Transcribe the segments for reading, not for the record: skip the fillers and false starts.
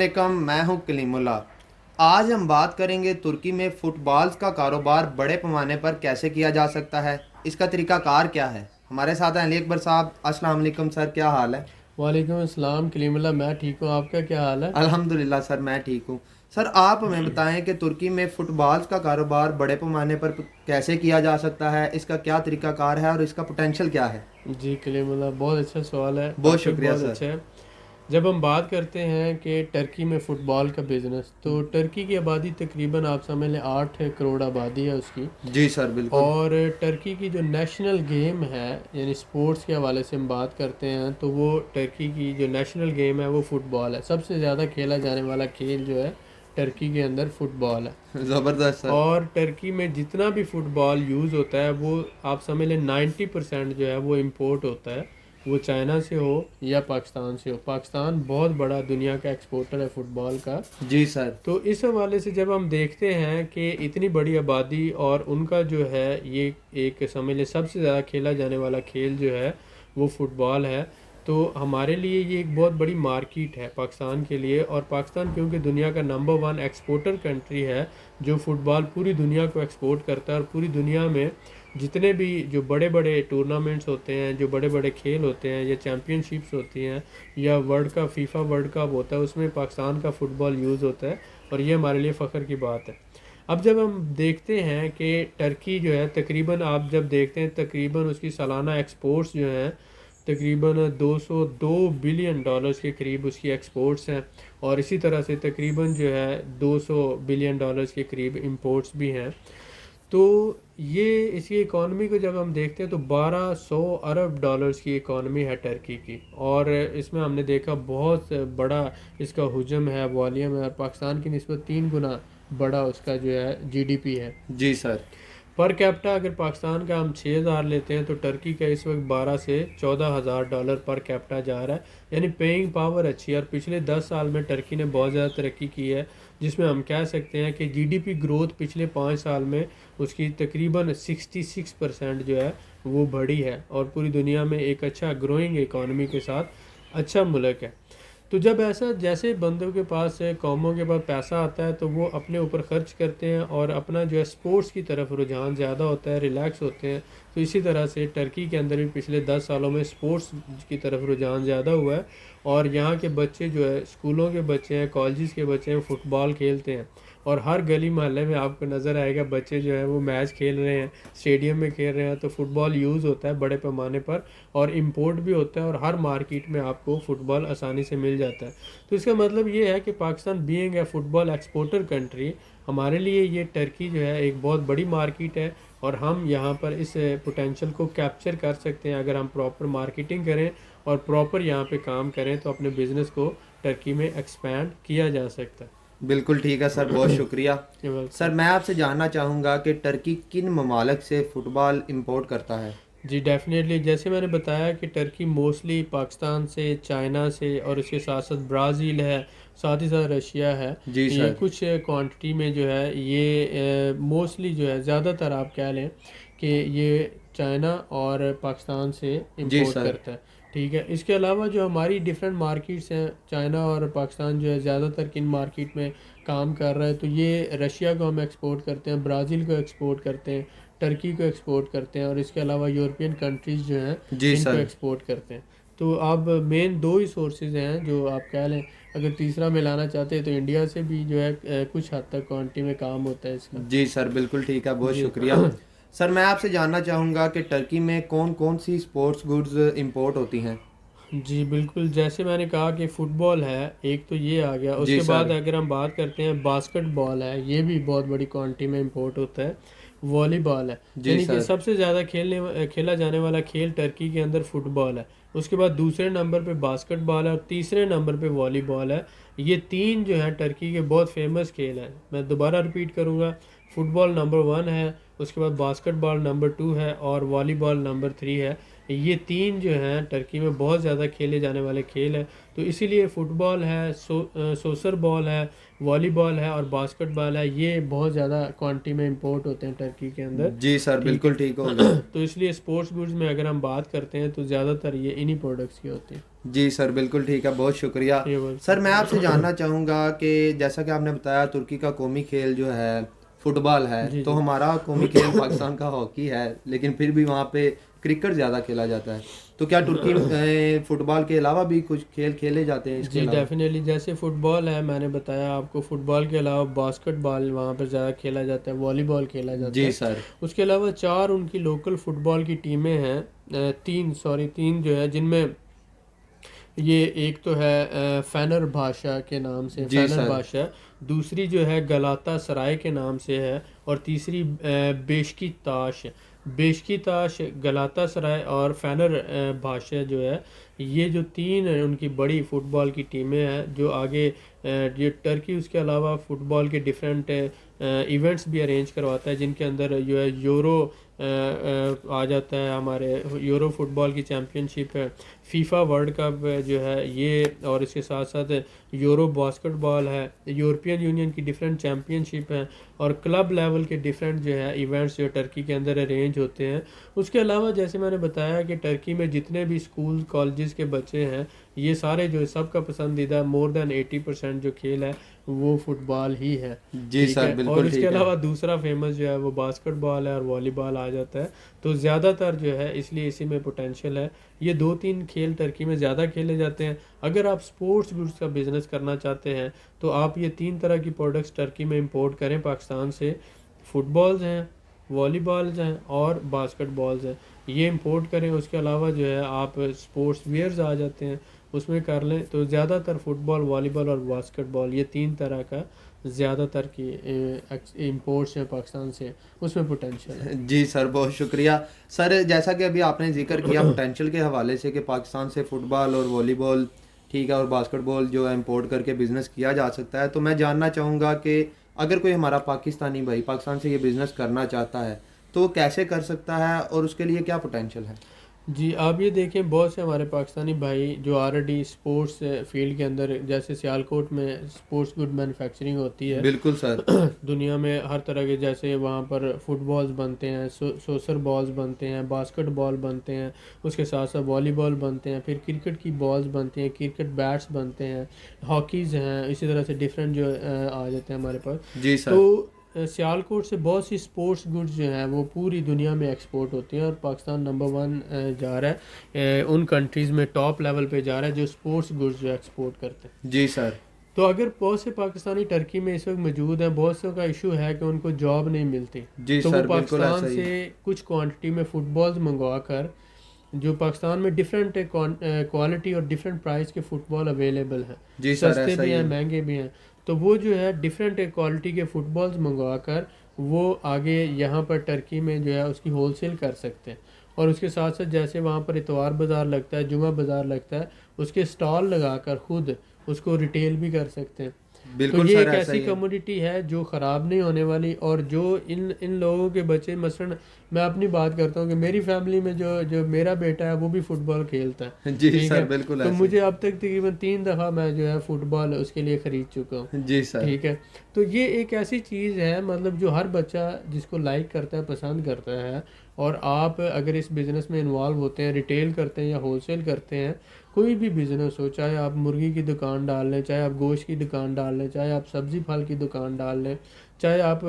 वालेकुम, मैं हूं कलीमुल्लाह। आज हम बात करेंगे तुर्की में फुटबॉल्स का कारोबार बड़े पैमाने पर कैसे किया जा सकता है। इसका तरीकाकार क्या है। हमारे साथ हैं अली अकबर साहब। अस्सलाम वालेकुम सर, क्या हाल है। वालेकुम अस्सलाम कलीमुल्लाह। मैं ठीक हूँ, आपका क्या हाल है? अल्हम्दुलिल्लाह सर, मैं ठीक हूं। सर आप हमें बताएं कि तुर्की में फुटबॉल्स का कारोबार बड़े पैमाने पर कैसे किया जा सकता है, इसका क्या तरीकाकार है और इसका पोटेंशियल क्या है। जी कलीमुल्लाह, बहुत अच्छा सवाल है, बहुत टॉपिक शुक्रिया बहुत सर। अच्छा है। जब हम बात करते हैं कि टर्की में फ़ुटबॉल का बिज़नेस, तो टर्की की आबादी तकरीबन आप समझ लें 8 करोड़ आबादी है उसकी। जी सर बिल्कुल। और टर्की की जो नेशनल गेम है, यानी स्पोर्ट्स के हवाले से हम बात करते हैं, तो वो टर्की की जो नेशनल गेम है वो फ़ुटबॉल है। सबसे ज़्यादा खेला जाने वाला खेल जो है टर्की के अंदर फ़ुटबॉल है। ज़बरदस्त सर। और टर्की में जितना भी फुटबॉल यूज़ होता है वो आप समझ लें 90% जो है वो इम्पोर्ट होता है। वो चाइना से हो या पाकिस्तान से हो। पाकिस्तान बहुत बड़ा दुनिया का एक्सपोर्टर है फुटबॉल का। जी सर। तो इस हवाले से जब हम देखते हैं कि इतनी बड़ी आबादी और उनका जो है ये एक समझ लें सबसे ज़्यादा खेला जाने वाला खेल जो है वो फ़ुटबॉल है। तो हमारे लिए ये एक बहुत बड़ी मार्केट है पाकिस्तान के लिए। और पाकिस्तान क्योंकि दुनिया का नंबर 1 एक्सपोर्टर कंट्री है, जो फ़ुटबॉल पूरी दुनिया को एक्सपोर्ट करता है। और पूरी दुनिया में जितने भी जो बड़े बड़े टूर्नामेंट्स होते हैं, जो बड़े बड़े खेल होते हैं या चैम्पियनशिप्स होती हैं या world cup, FIFA world cup होता है, उसमें पाकिस्तान का फ़ुटबॉल यूज़ होता है। और ये हमारे लिए फ़ख्र की बात है। अब जब हम देखते हैं कि टर्की जो है तकरीबन, आप जब देखते हैं तकरीबन उसकी सालाना एक्सपोर्ट्स जो हैं तकरीबन 202 बिलियन डॉलर्स के करीब उसकी एक्सपोर्ट्स हैं। और इसी तरह से तकरीबन जो है 200 बिलियन डॉलर्स के करीब इंपोर्ट्स भी हैं। तो ये इसकी इकॉनमी को जब हम देखते हैं तो 1200 अरब डॉलर्स की इकॉनमी है टर्की की। और इसमें हमने देखा बहुत बड़ा इसका हुजम है, वॉल्यूम है, और पाकिस्तान की निस्बत 3 गुना बड़ा उसका जो है जीडीपी है। जी सर। पर कैपिटा अगर पाकिस्तान का हम 6,000 लेते हैं तो टर्की का इस वक्त 12 से 14 हज़ार डॉलर पर कैपिटा जा रहा है। यानी पेइंग पावर अच्छी है। और पिछले 10 साल में टर्की ने बहुत ज़्यादा तरक्की की है, जिसमें हम कह सकते हैं कि जीडीपी ग्रोथ पिछले 5 साल में उसकी तकरीबन 66% जो है वो बढ़ी है। और पूरी दुनिया में एक अच्छा ग्रोइंग इकॉनमी के साथ अच्छा मुल्क है। तो जब ऐसा जैसे बंदों के पास कौमों के पास पैसा आता है तो वो अपने ऊपर खर्च करते हैं और अपना जो है स्पोर्ट्स की तरफ रुझान ज़्यादा होता है, रिलैक्स होते हैं। तो इसी तरह से टर्की के अंदर भी पिछले 10 सालों में स्पोर्ट्स की तरफ रुझान ज़्यादा हुआ है। और यहाँ के बच्चे जो है, स्कूलों के बच्चे हैं, कॉलेजेस के बच्चे हैं, फुटबॉल खेलते हैं। और हर गली मोहल्ले में आपको नज़र आएगा बच्चे जो है वो मैच खेल रहे हैं, स्टेडियम में खेल रहे हैं। तो फुटबॉल यूज़ होता है बड़े पैमाने पर और इम्पोर्ट भी होता है। और हर मार्केट में आपको फ़ुटबॉल आसानी से मिल जाता है। तो इसका मतलब ये है कि Pakistan being a football exporter country, हमारे लिए ये टर्की जो है एक बहुत बड़ी मार्केट है। और हम यहाँ पर इस पोटेंशियल को कैप्चर कर सकते हैं अगर हम प्रॉपर मार्केटिंग करें और प्रॉपर यहाँ पे काम करें, तो अपने बिज़नेस को टर्की में एक्सपैंड किया जा सकता बिल्कुल ठीक है सर, बहुत शुक्रिया। है। Sir welcome. मैं आपसे जानना चाहूँगा कि टर्की किन ममालिक से फ़ुटबॉल इंपोर्ट करता है। जी डेफिनेटली, जैसे मैंने बताया कि टर्की मोस्टली पाकिस्तान से, चाइना से, और इसके साथ साथ ब्राज़ील है, साथ ही साथ रशिया है। जी ये सर। कुछ क्वांटिटी में जो है ये मोस्टली जो है ज़्यादातर आप कह लें कि ये चाइना और पाकिस्तान से जी इंपोर्ट सर। करता है। ठीक है, इसके अलावा जो हमारी डिफरेंट मार्केट्स हैं, चाइना और पाकिस्तान जो है ज़्यादातर किन मार्केट में काम कर रहा है, तो ये रशिया को हम एक्सपोर्ट करते हैं, ब्राज़ील को एक्सपोर्ट करते हैं, टर्की को एक्सपोर्ट करते हैं, और इसके अलावा यूरोपियन कंट्रीज़ जो हैं जी इनको सर। एक्सपोर्ट करते हैं। तो अब मेन दो ही सोर्सेज हैं जो आप कह लें। अगर तीसरा मिलाना चाहते हैं तो इंडिया से भी जो है कुछ हद तक क्वांटिटी में काम होता है इसका। जी सर बिल्कुल ठीक है, बहुत जी शुक्रिया। सर मैं आपसे जानना चाहूँगा कि टर्की में कौन कौन सी स्पोर्ट्स गुड्स इंपोर्ट होती हैं। जी बिल्कुल, जैसे मैंने कहा कि फ़ुटबॉल है एक, तो ये आ गया। जी उसके बाद सर। अगर हम बात करते हैं बास्केटबॉल है, ये भी बहुत बड़ी क्वांटिटी में इंपोर्ट होता है। वॉलीबॉल है, जी यानी कि सर। सबसे ज़्यादा खेला जाने वाला खेल टर्की के अंदर फ़ुटबॉल है। उसके बाद दूसरे नंबर पे बास्केटबॉल है और तीसरे नंबर पे वॉलीबॉल है। ये तीन जो है टर्की के बहुत फेमस खेल हैं। मैं दोबारा रिपीट करूँगा, फ़ुटबॉल नंबर 1 है, उसके बाद बास्केटबॉल नंबर 2 है और वॉलीबॉल नंबर 3 है। ये तीन जो हैं टर्की में बहुत ज़्यादा खेले जाने वाले खेल हैं। तो इसीलिए फुटबॉल है, सोसर बॉल है, वॉलीबॉल है और बास्केटबॉल है, ये बहुत ज़्यादा क्वांटिटी में इंपोर्ट होते हैं टर्की के अंदर। जी सर, ठीक बिल्कुल है। ठीक हो गया। तो इसलिए स्पोर्ट्स गुड्स में अगर हम बात करते हैं तो ज़्यादातर ये इन्हीं प्रोडक्ट्स की होती है। जी सर, बिल्कुल ठीक है, बहुत शुक्रिया। ये सर मैं आपसे वेलकम। जानना चाहूँगा कि जैसा कि आपने बताया तुर्की का कौमी खेल जो है फुटबॉल है, जी तो जी। हमारा कौमी खेल पाकिस्तान का हॉकी है, लेकिन फिर भी वहाँ पे क्रिकेट ज़्यादा खेला जाता है। तो क्या तुर्की फुटबॉल के अलावा भी कुछ खेल खेले जाते हैं इसके जी अलावा? डेफिनेटली, जैसे फुटबॉल है, मैंने बताया आपको, फुटबॉल के अलावा बास्केटबॉल वहाँ पर ज़्यादा खेला जाता है, वॉलीबॉल खेला जाता जी है। सर। उसके अलावा चार उनकी लोकल फुटबॉल की टीमें हैं, तीन जो है, जिनमें ये एक तो है फैनर भाषा के नाम से, जी फैनर सर। भाषा। दूसरी जो है गलाता सराय के नाम से है। और तीसरी बेशकी ताश। बेशकी ताश, गलाता सराय और फैनर भाषा जो है, ये जो तीन उनकी बड़ी फुटबॉल की टीमें हैं जो आगे ये टर्की उसके अलावा फुटबॉल के डिफरेंट इवेंट्स भी अरेंज करवाता है, जिनके अंदर जो है यूरो आ जाता है, हमारे यूरो फुटबॉल की चैम्पियनशिप है, फीफा वर्ल्ड कप जो है ये, और इसके साथ साथ यूरो बास्केटबॉल है, यूरोपियन यूनियन की डिफरेंट चैम्पियनशिप है, और क्लब लेवल के डिफरेंट जो है इवेंट्स जो टर्की के अंदर अरेंज होते हैं। उसके अलावा जैसे मैंने बताया कि टर्की में जितने भी स्कूल कॉलेजेस के बच्चे हैं, ये सारे जो सबका पसंदीदा मोर देन 80% जो खेल है वो फुटबॉल ही है। जी ठीक सर, है। और बिल्कुल इसके ठीक है। अलावा दूसरा फेमस जो है वो बास्केटबॉल है और वॉलीबॉल आ जाता है। तो ज़्यादातर जो है इसलिए इसी में पोटेंशियल है। ये दो तीन खेल टर्की में ज़्यादा खेले जाते हैं। अगर आप स्पोर्ट्स गुड्स का बिज़नेस करना चाहते हैं तो आप ये तीन तरह की प्रोडक्ट्स टर्की में इंपोर्ट करें पाकिस्तान से। फुटबॉल्स हैं, वॉलीबॉल्स हैं और बास्केटबॉल्स हैं, ये इंपोर्ट करें। उसके अलावा जो है आप स्पोर्ट्स वेयर्स आ जाते हैं, उसमें कर लें। तो ज़्यादातर फुटबॉल, वॉलीबॉल और बास्केटबॉल, ये तीन तरह का ज़्यादातर की इंपोर्ट्स हैं पाकिस्तान से, उसमें पोटेंशियल है। जी सर, बहुत शुक्रिया। सर जैसा कि अभी आपने जिक्र किया पोटेंशियल के हवाले से कि पाकिस्तान से फुटबॉल और वॉलीबॉल, ठीक है, और बास्केटबॉल जो है इंपोर्ट करके बिज़नेस किया जा सकता है, तो मैं जानना चाहूँगा कि अगर कोई हमारा पाकिस्तानी भाई पाकिस्तान से ये बिज़नेस करना चाहता है तो वो कैसे कर सकता है और उसके लिए क्या पोटेंशियल है? जी, आप ये देखें, बहुत से हमारे पाकिस्तानी भाई जो ऑलरेडी स्पोर्ट्स फील्ड के अंदर, जैसे सियालकोट में स्पोर्ट्स गुड मैन्युफैक्चरिंग होती है बिल्कुल सर। दुनिया में हर तरह के, जैसे वहाँ पर फुटबॉल्स बनते हैं, सोसर बॉल्स बनते हैं, बास्केट बॉल बनते हैं, उसके साथ साथ वॉलीबॉल बनते हैं, फिर क्रिकेट की बॉल्स बनती हैं, क्रिकेट बैट्स बनते हैं, हॉकीज़ हैं, इसी तरह से डिफरेंट जो आ जाते हैं हमारे पास। जी तो सर। सियालकोट से बहुत सी स्पोर्ट्स गुड्स जो हैं वो पूरी दुनिया में एक्सपोर्ट होती हैं, और पाकिस्तान नंबर वन जा रहा है, उन कंट्रीज़ में टॉप लेवल पे जा रहा है जो स्पोर्ट्स गुड्स जो एक्सपोर्ट करते हैं। जी सर। तो अगर बहुत से पाकिस्तानी टर्की में इस वक्त मौजूद हैं, बहुत से का इशू है कि उनको जॉब नहीं मिलती, जी तो वो सर, बिल्कुल ऐसा पाकिस्तान ही। से कुछ क्वांटिटी में फुटबॉल्स मंगवा कर, जो पाकिस्तान में डिफरेंट क्वालिटी और डिफरेंट प्राइस के फ़ुटबॉल अवेलेबल हैं, जी सर, सस्ते ऐसा भी ही हैं, है। महंगे भी हैं। तो वो जो है डिफरेंट क्वालिटी के फ़ुटबॉल्स मंगवा कर वो आगे यहाँ पर टर्की में जो है उसकी होलसेल कर सकते हैं। और उसके साथ साथ जैसे वहाँ पर इतवार बाज़ार लगता है, जुमा बाज़ार लगता है, उसके स्टॉल लगाकर ख़ुद उसको रिटेल भी कर सकते हैं। तो बिल्कुल ये सर, एक ऐसा ऐसी ही है। कमोडिटी है जो ख़राब नहीं होने वाली, और जो इन इन लोगों के बच्चे, मसलन मैं अपनी बात करता हूँ कि मेरी फैमिली में जो जो मेरा बेटा है वो भी फ़ुटबॉल खेलता है। जी ठीक सर, है। बिल्कुल तो ऐसे मुझे अब तक तकरीबन 3 दफ़ा मैं जो है फ़ुटबॉल उसके लिए ख़रीद चुका हूँ। ही। जी सर। ठीक है। तो ये एक ऐसी चीज़ है, मतलब जो हर बच्चा जिसको लाइक करता है, पसंद करता है। और आप अगर इस बिज़नेस में इन्वॉल्व होते हैं, रिटेल करते हैं या होलसेल करते हैं, कोई भी बिज़नेस हो, चाहे आप मुर्गी की दुकान डाल लें, चाहे आप गोश्त की दुकान डाल लें, चाहे आप सब्ज़ी फल की दुकान डाल लें, चाहे आप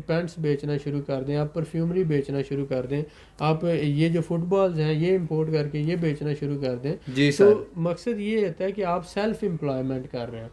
पेंट्स बेचना शुरू कर दें, आप परफ्यूमरी बेचना शुरू कर दें, आप ये जो फुटबॉल्स हैं ये इंपोर्ट करके ये बेचना शुरू कर दें, जी तो सर, मकसद ये होता है कि आप सेल्फ एम्प्लॉयमेंट कर रहे हैं।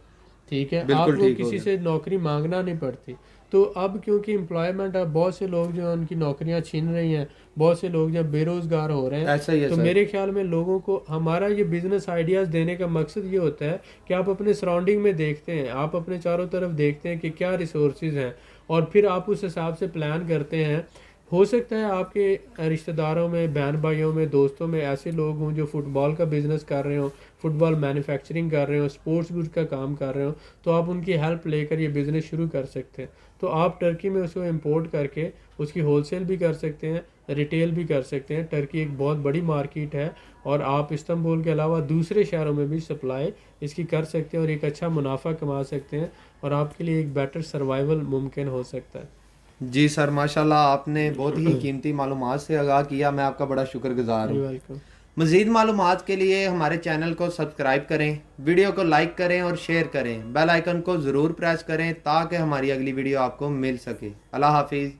ठीक है। बिल्कुल आपको ठीक हो किसी गया। से नौकरी मांगना नहीं पड़ती। तो अब क्योंकि एम्प्लॉयमेंट, अब बहुत से लोग जो हैं उनकी नौकरियां छीन रही हैं, बहुत से लोग जब बेरोज़गार हो रहे हैं, ऐसा ही है तो सर। मेरे ख्याल में लोगों को हमारा ये बिज़नेस आइडियाज़ देने का मकसद ये होता है कि आप अपने सराउंडिंग में देखते हैं, आप अपने चारों तरफ देखते हैं कि क्या रिसोर्सेज हैं, और फिर आप उस हिसाब से प्लान करते हैं हो सकता है आपके रिश्तेदारों में, बहन भाइयों में, दोस्तों में ऐसे लोग हों जो फुटबॉल का बिज़नेस कर रहे हो, फुटबॉल मैन्युफैक्चरिंग कर रहे हो, स्पोर्ट्स गुड्स का काम कर रहे हो, तो आप उनकी हेल्प लेकर ये बिज़नेस शुरू कर सकते हैं। तो आप टर्की में उसको इंपोर्ट करके उसकी होलसेल भी कर सकते हैं, रिटेल भी कर सकते हैं। टर्की एक बहुत बड़ी मार्केट है और आप इस्तांबुल के अलावा दूसरे शहरों में भी सप्लाई इसकी कर सकते हैं और एक अच्छा मुनाफा कमा सकते हैं और आपके लिए एक बेटर सर्वाइवल मुमकिन हो सकता है। जी सर, माशाल्लाह आपने बहुत ही कीमती मालूमात से आगाह किया, मैं आपका बड़ा शुक्रगुजार यू हूँ। वेलकम। मज़ीद मालूमात के लिए हमारे चैनल को सब्सक्राइब करें, वीडियो को लाइक करें और शेयर करें, बेल आइकन को ज़रूर प्रेस करें ताकि हमारी अगली वीडियो आपको मिल सके। अल्लाह हाफिज़।